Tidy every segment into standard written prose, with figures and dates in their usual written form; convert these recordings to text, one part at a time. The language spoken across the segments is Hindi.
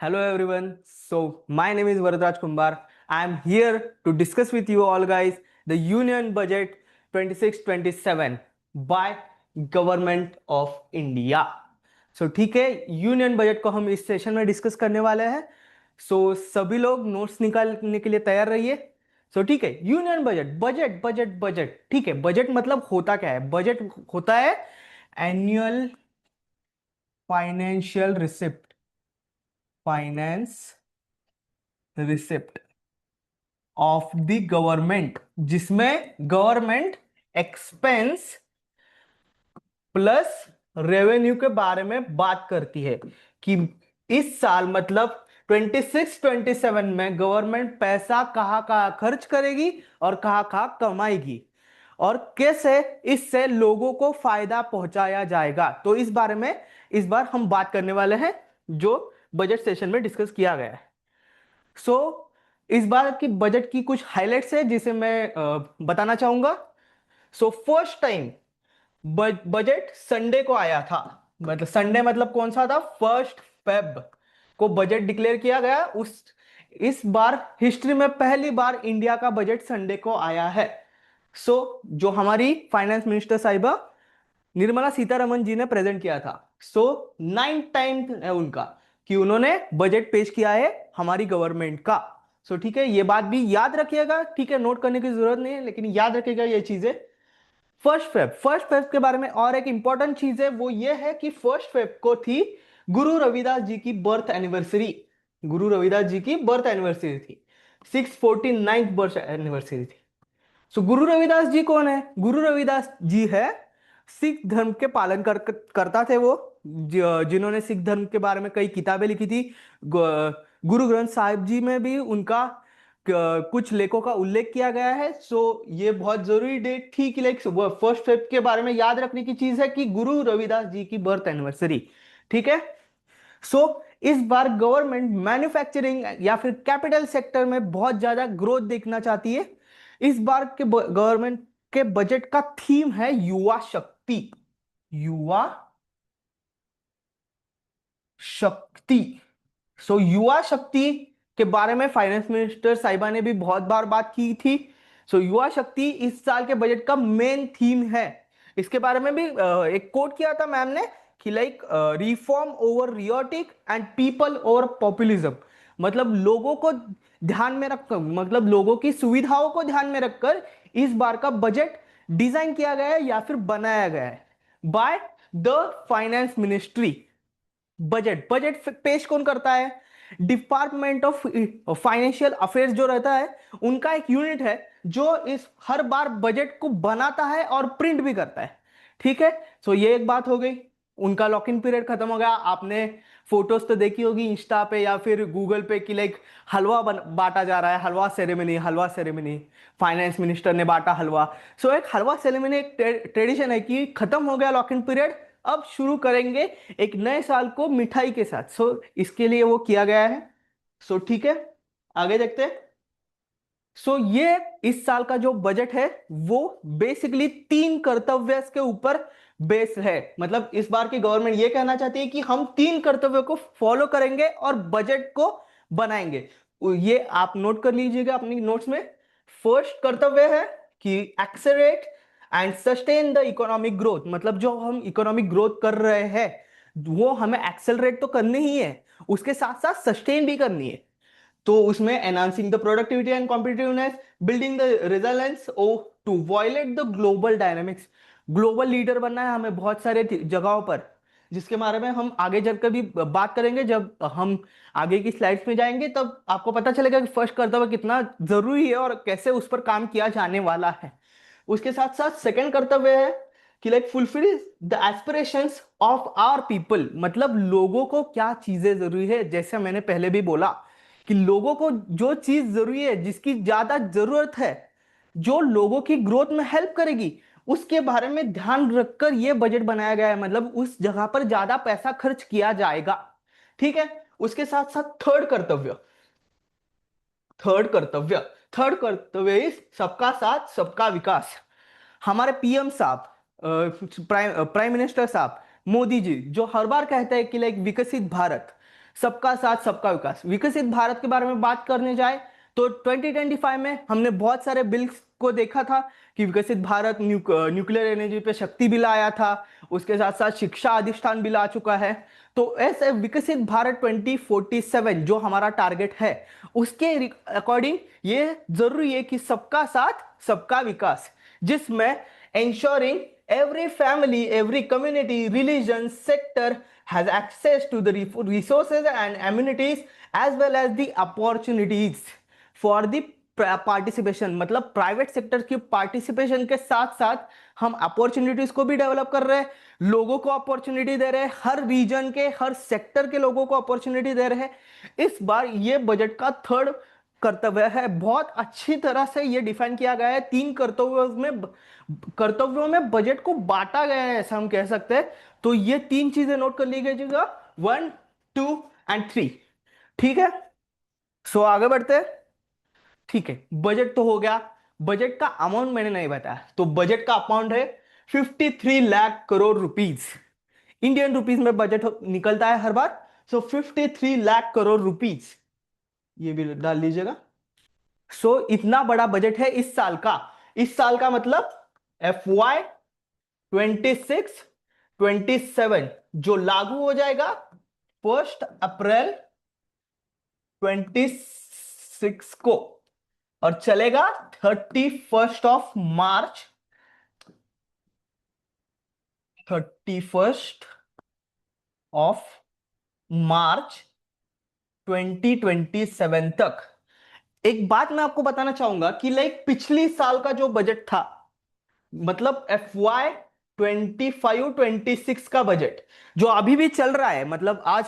Hello everyone. So my name is Varadraj Kumbar. I am here to discuss with you all guys the Union Budget 26-27 by Government of India. So ठीक है, यूनियन बजट को हम इस सेशन में डिस्कस करने वाले हैं. सो सभी लोग नोट्स निकालने के लिए तैयार रहिए. सो ठीक है, union budget budget budget budget. ठीक है, बजट मतलब होता क्या है? बजट होता है annual financial receipt, finance receipt of the government, जिसमें गवर्नमेंट एक्सपेंस प्लस रेवेन्यू के बारे में बात करती है कि इस साल मतलब 26-27 में गवर्नमेंट पैसा कहाँ कहाँ खर्च करेगी और कहाँ कहाँ कमाएगी और कैसे इससे लोगों को फायदा पहुंचाया जाएगा. तो इस बारे में इस बार हम बात करने वाले हैं जो बजट सेशन में डिस्कस किया गया है. इस बार की बजट की कुछ हाइलाइट्स है जिसे मैं बताना चाहूंगा. फर्स्ट टाइम बजट संडे को आया था. मतलब संडे मतलब कौन सा था? 1 फेब को बजट डिक्लेयर किया गया. इस बार हिस्ट्री में पहली बार इंडिया का बजट संडे को आया है. जो हमारी फाइनेंस मिनिस्टर साहिबा निर्मला सीतारमन जी ने प्रेजेंट किया था. 9th टाइम है उनका कि उन्होंने बजट पेश किया है हमारी गवर्नमेंट का. ठीक है, ये बात भी याद रखिएगा. ठीक है, नोट करने की जरूरत नहीं है लेकिन याद रखिएगा ये चीजें. फर्स्ट फेब के बारे में और एक इंपॉर्टेंट चीज है, वो ये है कि 1 फेब को थी गुरु रविदास जी की बर्थ एनिवर्सरी. गुरु रविदास जी की बर्थ एनिवर्सरी थी. 649th बर्थ एनिवर्सरी थी. गुरु रविदास जी कौन है? गुरु रविदास जी है सिख धर्म के पालन करता थे वो, जिन्होंने सिख धर्म के बारे में कई किताबें लिखी थी. गुरु ग्रंथ साहिब जी में भी उनका कुछ लेखों का उल्लेख किया गया है. ये बहुत जरूरी डेट थी कि लाइक 1 फेब के बारे में याद रखने की चीज है कि गुरु रविदास जी की बर्थ एनिवर्सरी. ठीक है. इस बार गवर्नमेंट मैन्युफैक्चरिंग या फिर कैपिटल सेक्टर में बहुत ज्यादा ग्रोथ देखना चाहती है. इस बार के गवर्नमेंट के बजट का थीम है युवा शक्ति. युवा शक्ति. युवा शक्ति के बारे में फाइनेंस मिनिस्टर साहिबा ने भी बहुत बार बात की थी. युवा शक्ति इस साल के बजट का मेन थीम है. इसके बारे में भी एक कोट किया था मैम ने कि like reform over rhetoric and people over populism. मतलब लोगों को ध्यान में रखकर, मतलब लोगों की सुविधाओं को ध्यान में रखकर इस बार का बजट डिजाइन किया गया है या फिर बनाया गया है by the finance ministry. Budget budget पेश कौन करता है? डिपार्टमेंट ऑफ फाइनेंशियल अफेयर्स जो रहता है उनका एक यूनिट है जो इस हर बार बजट को बनाता है और प्रिंट भी करता है. ठीक है, ये एक बात हो गई. उनका लॉक इन पीरियड खत्म हो गया. आपने फोटोज तो देखी होगी इंस्टा पे या फिर गूगल पे कि लाइक हलवा बांटा जा रहा है. हलवा सेरेमनी, हलवा सेरेमनी. फाइनेंस मिनिस्टर ने बांटा हलवा. एक हलवा सेरेमनी एक ट्रेडिशन है कि खत्म हो गया लॉक इन पीरियड, अब शुरू करेंगे एक नए साल को मिठाई के साथ. इसके लिए वो किया गया है. ठीक है, आगे देखते हैं. ये इस साल का जो बजट है वो बेसिकली 3 कर्तव्य के ऊपर बेस है. मतलब इस बार की गवर्नमेंट ये कहना चाहती है कि हम 3 कर्तव्यों को फॉलो करेंगे और बजट को बनाएंगे. ये आप नोट कर लीजिएगा अपनी नोट्स में. फर्स्ट कर्तव्य है कि accelerate and sustain the economic growth. मतलब जो हम इकोनॉमिक ग्रोथ कर रहे हैं वो हमें एक्सेलरेट तो करनी ही है, उसके साथ साथ सस्टेन भी करनी है. तो उसमें enhancing the productivity and competitiveness, building the resilience to violate the global dynamics. Global leader बनना है हमें बहुत सारे जगहों पर, जिसके बारे में हम आगे चलकर भी बात करेंगे. जब हम आगे की स्लाइड्स में जाएंगे तब आपको पता चलेगा कि फर्स्ट कर्तव्य कितना जरूरी है और कैसे उस पर काम किया जाने वाला है. उसके साथ साथ सेकंड कर्तव्य है कि like fulfil the aspirations of our people. मतलब लोगों को क्या चीजें जरूरी है, जैसे मैंने पहले भी बोला कि लोगों को जो चीज जरूरी है, जिसकी ज्यादा जरूरत है, जो लोगों की ग्रोथ में हेल्प करेगी, उसके बारे में ध्यान रखकर यह बजट बनाया गया है. मतलब उस जगह पर ज्यादा पैसा खर्च किया जाएगा. ठीक है. उसके साथ साथ थर्ड कर्तव्य इस सबका साथ सबका विकास. हमारे पीएम साहब, प्राइम मिनिस्टर साहब मोदी जी जो हर बार कहते हैं कि लाइक विकसित भारत, सबका साथ सबका विकास। विकसित भारत के बारे में बात करने जाए तो 2025 में हमने बहुत सारे बिल्स को देखा था कि विकसित भारत न्यूक्लियर एनर्जी पे शक्ति बिल आया था, उसके साथ साथ शिक्षा अधिष्ठान बिल आ चुका है। तो ऐसे विकसित भारत 2047 जो हमारा टारगेट है, उसके अकॉर्डिंग ये जरूरी है कि सबका साथ सबका विकास, जिसमें ensuring every family, every community, religion, sector has access to the resources and amenities as well as the opportunities for the participation. मतलब प्राइवेट सेक्टर की पार्टिसिपेशन के साथ साथ हम अपॉर्चुनिटीज को भी डेवलप कर रहे हैं, लोगों को अपॉर्चुनिटी दे रहे हैं, हर रीजन के हर सेक्टर के लोगों को अपॉर्चुनिटी दे रहे हैं। इस बार ये बजट का थर्ड कर्तव्य है, बहुत अच्छी तरह से ये डिफाइन किया गया है। 3 कर्तव्यों में बजट को बांटा गया है, ऐसा हम कह सकते हैं। तो ये 3 चीजें नोट कर ली गई, 1, 2 एंड 3। ठीक है, सो आगे बढ़ते हैं। ठीक है, बजट तो हो गया। बजट का अमाउंट मैंने नहीं बताया, तो बजट का अमाउंट है 53 lakh crore rupees. Indian rupees में बजट निकलता है हर बार। सो 53 लाख करोड़ रुपीज, ये भी डाल लीजिएगा। सो इतना बड़ा बजट है इस साल का। इस साल का मतलब FY 26-27 जो लागू हो जाएगा 1 अप्रैल 26 को और चलेगा 31 ऑफ मार्च 2027 तक। एक बात मैं आपको बताना चाहूंगा कि लाइक पिछली साल का जो बजट था, मतलब FY 25-26 का बजट जो अभी भी चल रहा है, मतलब आज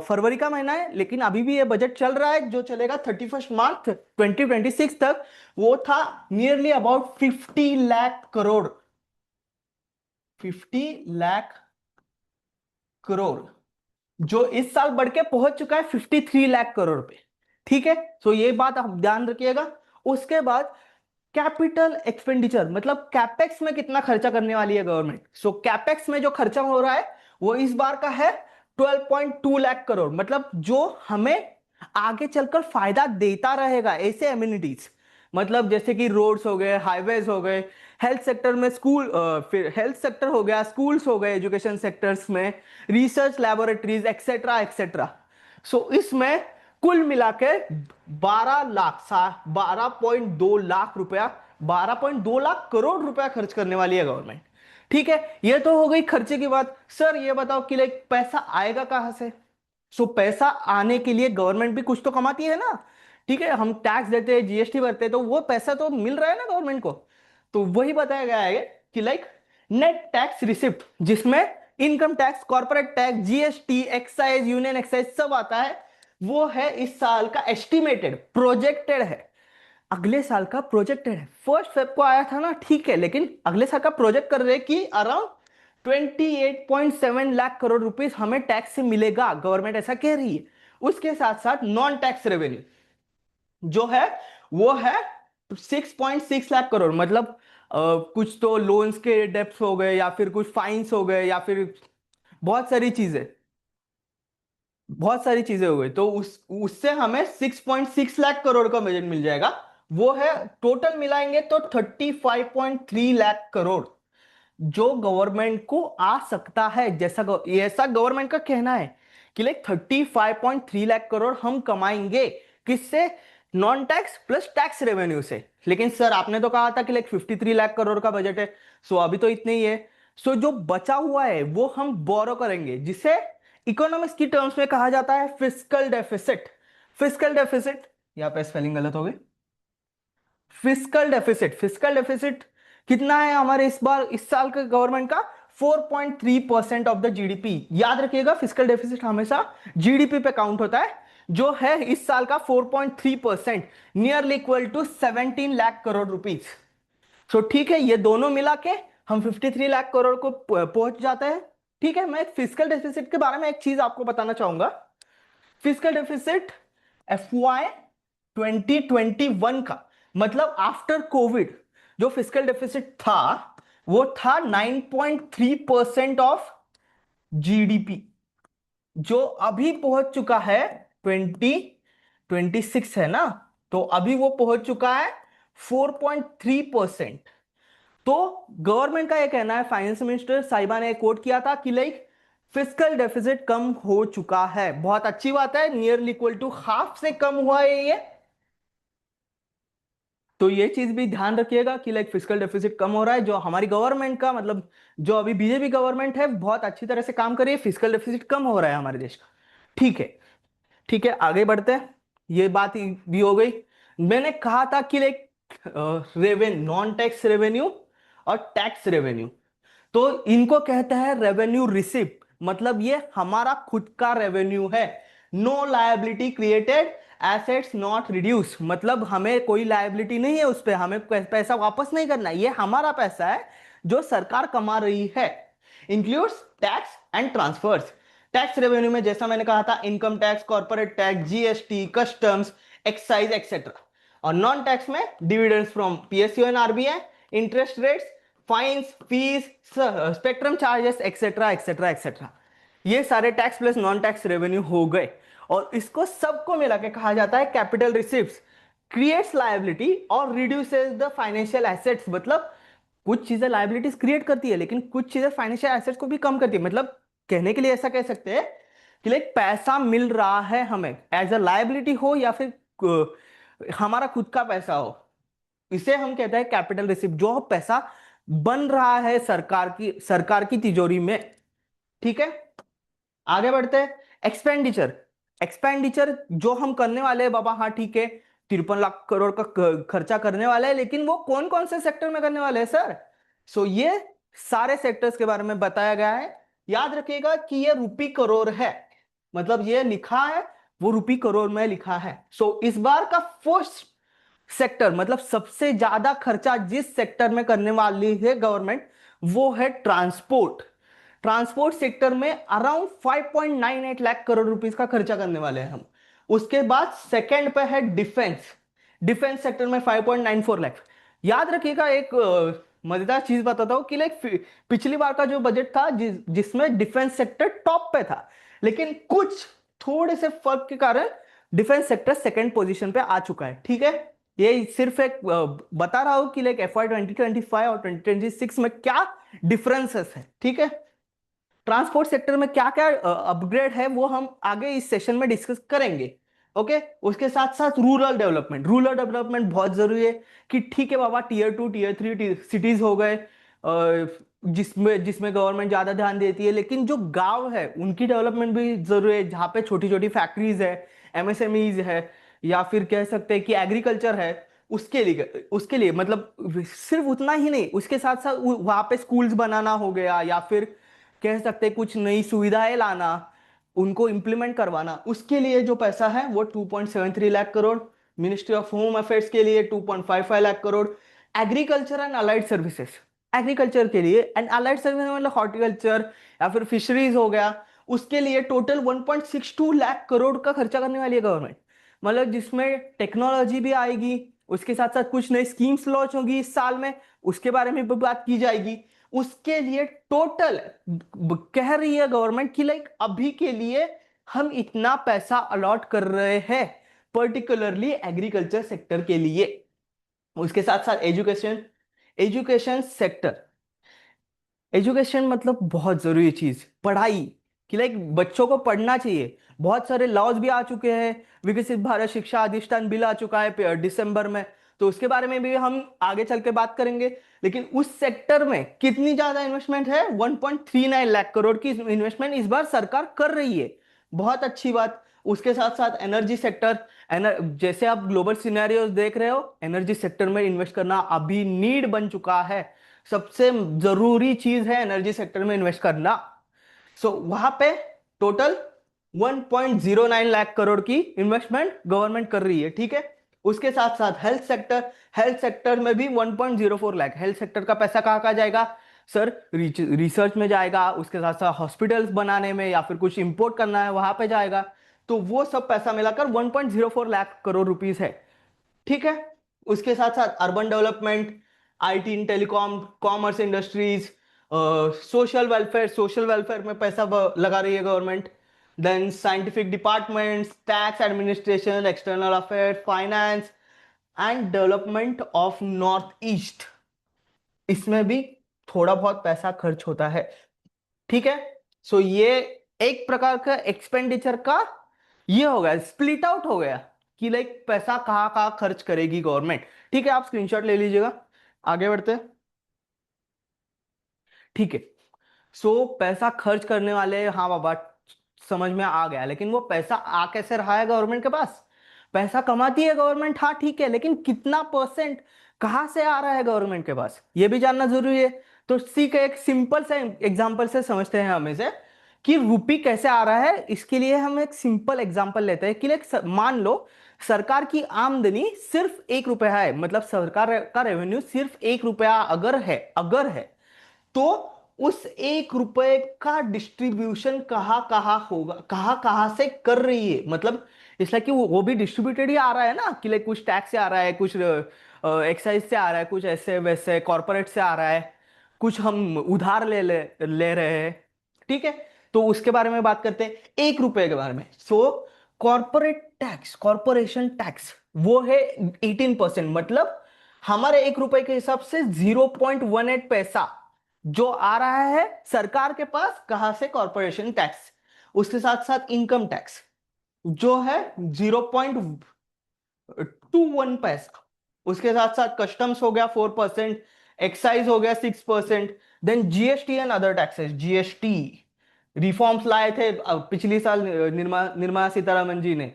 फरवरी का महीना है लेकिन अभी भी ये बजट चल रहा है जो चलेगा 31 मार्च 2026 तक, वो था नियरली अबाउट 50 लाख करोड़। 50 लाख करोड़ जो इस साल बढ़ के पहुंच चुका है 53 लाख करोड़ पे। ठीक है, तो ये बात आप ध्यान रखिएगा। उसके बाद कैपिटल एक्सपेंडिचर, मतलब कैपेक्स में कितना खर्चा करने वाली है गवर्नमेंट। सो कैपेक्स में जो खर्चा हो रहा है वो इस बार का है 12.2 लाख करोड़, मतलब जो हमें आगे चलकर फायदा देता रहेगा, ऐसे एम्यूनिटीज, मतलब जैसे कि रोड्स हो गए, हाईवेज हो गए, हेल्थ सेक्टर में स्कूल, फिर हेल्थ सेक्टर हो गया, स्कूल्स हो गए, एजुकेशन सेक्टर्स में रिसर्च लैबोरेटरीज एक्सेट्रा एक्सेट्रा। सो इसमें कुल मिला के 12.2 लाख रुपया, 12.2 लाख करोड़ रुपया खर्च करने वाली है गवर्नमेंट। ठीक है, ये तो हो गई खर्चे की बात। सर ये बताओ कि लाइक पैसा आएगा कहां से। सो पैसा आने के लिए गवर्नमेंट भी कुछ तो कमाती है ना। ठीक है, हम टैक्स देते हैं, GST भरते हैं, तो वो पैसा तो मिल रहा है ना गवर्नमेंट को। तो वही बताया गया है कि लाइक नेट टैक्स रिसिप्ट, जिसमें income tax, corporate tax, GST, excise, union excise सब आता है, वो है इस साल का एस्टिमेटेड, प्रोजेक्टेड है। अगले साल का प्रोजेक्टेड है। 1 फेब को आया था ना, ठीक है, लेकिन अगले साल का प्रोजेक्ट कर रहे हैं कि अराउंड 28.7 लाख करोड़ रुपीस हमें टैक्स से मिलेगा, गवर्नमेंट ऐसा कह रही है। उसके साथ साथ नॉन टैक्स रेवेन्यू जो है वो है 6.6 लाख करोड़, मतलब कुछ तो लोन्स के डेप्थ हो गए या फिर कुछ फाइन्स हो गए या फिर बहुत सारी चीजें, बहुत सारी चीजें हो गई, तो उससे हमें 6.6 लाख करोड़ का बजट मिल जाएगा। वो है टोटल मिलाएंगे तो 35.3 लाख करोड़ जो गवर्नमेंट को आ सकता है। जैसा ऐसा गवर्नमेंट का कहना है कि लाइक 35.3 लाख करोड़ हम कमाएंगे, किससे, non tax plus tax revenue से। लेकिन सर आपने तो कहा था कि लाइक 53 लाख करोड़ का बजट है, सो अभी तो इतने ही है। सो जो बचा हुआ है वो हम बोरो करेंगे, जिसे इकोनॉमिक्स की टर्म्स में कहा जाता है फिस्कल डेफिसिट। फिस्कल डेफिसिट, यहां पे स्पेलिंग गलत हो गई, फिस्कल डेफिसिट। फिस्कल डेफिसिट कितना है हमारे इस बार, इस साल का गवर्नमेंट का 4.3% ऑफ द GDP। याद रखिएगा, फिस्कल डेफिसिट हमेशा GDP पे काउंट होता है, जो है इस साल का 4.3%, nearly equal to 17 lakh crore rupees. So ठीक है, ये दोनों मिला के हम 53 लाख करोड़ को पहुंच जाते हैं। ठीक है, मैं फिस्कल डेफिसिट के बारे में एक चीज आपको बताना चाहूंगा। फिस्कल डेफिसिट FY 2021 का, मतलब आफ्टर कोविड जो फिस्कल डेफिसिट था वो था 9.3% ऑफ GDP। जो अभी पहुंच चुका है 2026 है ना, तो अभी वो पहुंच चुका है 4.3%। तो गवर्नमेंट का ये कहना है, फाइनेंस मिनिस्टर साहिबा ने कोट किया था कि लाइक फिस्कल डेफिसिट कम हो चुका है। बहुत अच्छी बात है, नियरली इक्वल टू हाफ से कम हुआ है ये। तो ये चीज भी ध्यान रखिएगा कि लाइक फिस्कल डेफिसिट कम हो रहा है, जो हमारी गवर्नमेंट का मतलब जो अभी बीजेपी गवर्नमेंट है बहुत अच्छी तरह से काम कर रही है, फिस्कल डेफिसिट कम हो रहा है हमारे देश का। ठीक है, ठीक है, आगे बढ़ते हैं। ये बात भी हो गई। मैंने कहा था कि like revenue, non tax revenue और टैक्स रेवेन्यू, तो इनको कहते हैं रेवेन्यू रिसिप्ट, मतलब ये हमारा खुद का रेवेन्यू है। No liability created, assets not reduce, मतलब हमें कोई लायबिलिटी नहीं है उस पे, हमें पैसा वापस नहीं करना है, ये हमारा पैसा है जो सरकार कमा रही है। Includes tax and transfers. Tax revenue में जैसा मैंने कहा था, income tax, corporate tax, GST, customs, excise etcetera. और नॉन टैक्स में dividends from PSU and RBI, interest rates, fines, fees, spectrum charges etcetera etcetera etcetera. ये सारे tax plus non tax revenue हो गए। और इसको सबको मिला के कहा जाता है कैपिटल रिसिप्ट्स। क्रिएट्स लायबिलिटी और रिड्यूसेस द फाइनेंशियल एसेट्स, मतलब कुछ चीजें लायबिलिटीज क्रिएट करती है लेकिन कुछ चीजें फाइनेंशियल एसेट्स को भी कम करती है। मतलब कहने के लिए ऐसा कह सकते हैं कि लाइक पैसा मिल रहा है हमें, एज अ लायबिलिटी हो या फिर हमारा खुद का पैसा हो, इसे हम कहते हैं कैपिटल रिसिप्ट, जो पैसा बन रहा है सरकार की तिजोरी में। ठीक है, आगे बढ़ते हैं। एक्सपेंडिचर, एक्सपेंडिचर जो हम करने वाले हैं बाबा, हाँ ठीक है, 53 लाख करोड़ का खर्चा करने वाले हैं, लेकिन वो कौन कौन से सेक्टर में करने वाले हैं सर? सो ये सारे सेक्टर्स के बारे में बताया गया है। याद रखिएगा कि ये रुपी करोड़ है, मतलब ये लिखा है वो रुपी करोड़ में लिखा है। सो इस बार का फर्स्ट सेक्टर, मतलब सबसे ज्यादा खर्चा जिस सेक्टर में करने वाली है गवर्नमेंट, वो है ट्रांसपोर्ट। ट्रांसपोर्ट सेक्टर में अराउंड 5.98 लाख करोड़ रुपीस का खर्चा करने वाले हैं हम। उसके बाद सेकंड पे है डिफेंस। डिफेंस सेक्टर में 5.94 लाख। याद रखिएगा, एक मजेदार चीज बताता हूं कि लाइक पिछली बार का जो बजट था जिसमें डिफेंस सेक्टर टॉप पे था, लेकिन कुछ थोड़े से फर्क के कारण डिफेंस सेक्टर सेकंड पोजीशन पे आ चुका है। ठीक है, ये सिर्फ एक बता रहा हूं कि लाइक FY 2025 और 2026 में क्या डिफरेंसेस है। ठीक है, ट्रांसपोर्ट सेक्टर में क्या क्या अपग्रेड है वो हम आगे इस सेशन में डिस्कस करेंगे। ओके, उसके साथ साथ रूरल डेवलपमेंट, रूरल डेवलपमेंट बहुत जरूरी है कि ठीक है बाबा, टीयर 2 टीयर 3 सिटीज हो गए जिसमें जिसमें गवर्नमेंट ज्यादा ध्यान देती है, लेकिन जो गांव है उनकी डेवलपमेंट भी जरूरी है, जहाँ पे छोटी छोटी फैक्ट्रीज है, MSMEs है, या फिर कह सकते हैं कि एग्रीकल्चर है। उसके लिए मतलब सिर्फ उतना ही नहीं, उसके साथ साथ वहां पे स्कूल्स बनाना हो गया, या फिर कह सकते हैं कुछ नई सुविधाएं लाना, उनको इंप्लीमेंट करवाना, उसके लिए जो पैसा है वो 2.73 lakh crore. Ministry of home affairs के लिए 2.55 lakh crore. Agriculture and allied services, agriculture के लिए एंड अलाइड सर्विस मतलब हॉर्टिकल्चर या फिर फिशरीज हो गया, उसके लिए टोटल 1.62 लाख करोड़ का खर्चा करने वाली है गवर्नमेंट। मतलब जिसमें टेक्नोलॉजी भी आएगी, उसके साथ साथ कुछ नई स्कीम्स लॉन्च होगी इस साल में, उसके बारे में भी बात की जाएगी। उसके लिए टोटल कह रही है गवर्नमेंट कि लाइक अभी के लिए हम इतना पैसा अलॉट कर रहे हैं पर्टिकुलरली एग्रीकल्चर सेक्टर के लिए। उसके साथ साथ एजुकेशन, एजुकेशन सेक्टर, एजुकेशन मतलब बहुत जरूरी चीज, पढ़ाई, कि लाइक बच्चों को पढ़ना चाहिए। बहुत सारे लॉज भी आ चुके हैं, विकसित भारत शिक्षा अधिष्ठान बिल आ चुका है दिसंबर में, तो उसके बारे में भी हम आगे चल के बात करेंगे। लेकिन उस सेक्टर में कितनी ज्यादा इन्वेस्टमेंट है, 1.39 लाख करोड़ की इन्वेस्टमेंट इस बार सरकार कर रही है, बहुत अच्छी बात। उसके साथ साथ एनर्जी सेक्टर, जैसे आप ग्लोबल सिनेरियोस देख रहे हो, एनर्जी सेक्टर में इन्वेस्ट करना अभी नीड बन चुका है, सबसे जरूरी चीज है एनर्जी सेक्टर में इन्वेस्ट करना। वहां पे टोटल 1.09 लाख करोड़ की इन्वेस्टमेंट गवर्नमेंट कर रही है। ठीक है, उसके साथ साथ हेल्थ सेक्टर, हेल्थ सेक्टर में भी 1.04 लाख। हेल्थ सेक्टर का पैसा कहाँ कहाँ जाएगा सर? रिसर्च में जाएगा, उसके साथ साथ हॉस्पिटल्स बनाने में, या फिर कुछ इंपोर्ट करना है वहां पे जाएगा। तो वो सब पैसा मिलाकर 1.04 लाख करोड़ रुपीस है। ठीक है, उसके साथ साथ urban development, IT in telecom, commerce industries, social welfare में पैसा लगा रही है government. Then scientific departments, tax administration, external affair, finance and development of north east, इसमें भी थोड़ा बहुत पैसा खर्च होता है। ठीक है, सो ये एक प्रकार का एक्सपेंडिचर का ये हो गया, स्प्लिट आउट हो गया कि लाइक पैसा कहाँ कहाँ खर्च करेगी गवर्नमेंट। ठीक है, आप स्क्रीनशॉट ले लीजिएगा, आगे बढ़ते हैं। ठीक है, सो पैसा खर्च करने वाले, हाँ बाबा समझ में आ गया, लेकिन वो पैसा आ कैसे रहा है गवर्नमेंट के पास? पैसा कमाती है गवर्नमेंट, हाँ ठीक है, लेकिन कितना परसेंट कहां से आ रहा है गवर्नमेंट के पास, ये भी जानना जरूरी है। तो सी का एक सिंपल से एग्जांपल से समझते हैं हम इसे, कि रुपी कैसे आ रहा है। इसके लिए हम एक सिंपल एग्जांपल लेते हैं कि मान लो सरकार की आमदनी सिर्फ 1 रुपया है, मतलब सरकार का रेवेन्यू सिर्फ 1 रुपया अगर है, तो उस 1 रुपए का डिस्ट्रीब्यूशन कहाँ कहाँ होगा, कहाँ कहाँ से कर रही है, मतलब इसलिए कि वो भी डिस्ट्रीब्यूटेड ही आ रहा है ना, कि लाइक कुछ टैक्स से आ रहा है, कुछ एक्साइज से आ रहा है, कुछ ऐसे वैसे कॉर्पोरेट से आ रहा है, कुछ हम उधार ले रहे हैं। ठीक है, तो उसके बारे में बात करते हैं 1 रुपए के बारे में। सो कॉर्पोरेट टैक्स, कॉर्पोरेशन टैक्स वो है 18%, मतलब हमारे 1 रुपए के हिसाब से 0.18 पैसा जो आ रहा है सरकार के पास, कहां से? Corporation tax. उसके साथ साथ इनकम टैक्स जो है 0.21 पैसा। उसके साथ साथ कस्टम्स हो गया 4%, एक्साइज हो गया 6%, then GST and other taxes, GST reforms लाए थे पिछली साल निर्मला सीतारमन जी ने,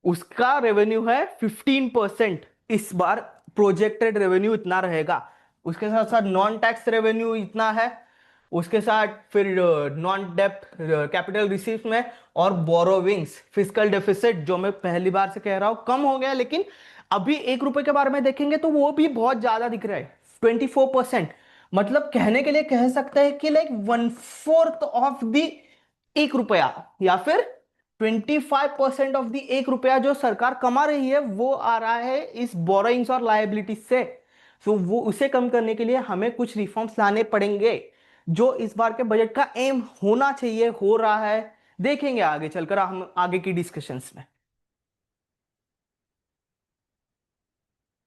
उसका रेवेन्यू है 15%। इस बार प्रोजेक्टेड रेवेन्यू इतना रहेगा। उसके साथ साथ नॉन टैक्स रेवेन्यू इतना है। उसके साथ फिर नॉन डेप्ट कैपिटल रिसीव में, और बोरोविंग्स, फिजिकल डेफिसिट जो मैं पहली बार से कह रहा हूं कम हो गया, लेकिन अभी 1 रुपए के बारे में देखेंगे तो वो भी बहुत ज्यादा दिख रहा है, 24%। मतलब कहने के लिए कह सकते हैं कि लाइक 1/4 ऑफ द 1 रुपया, या फिर 25% ऑफ द 1 रुपया जो सरकार कमा रही है वो आ रहा है इस बोरोइंग्स और लाइबिलिटीज से। सो वो उसे कम करने के लिए हमें कुछ रिफॉर्म्स लाने पड़ेंगे, जो इस बार के बजट का एम होना चाहिए, हो रहा है। देखेंगे आगे चलकर हम आगे की डिस्कशंस में।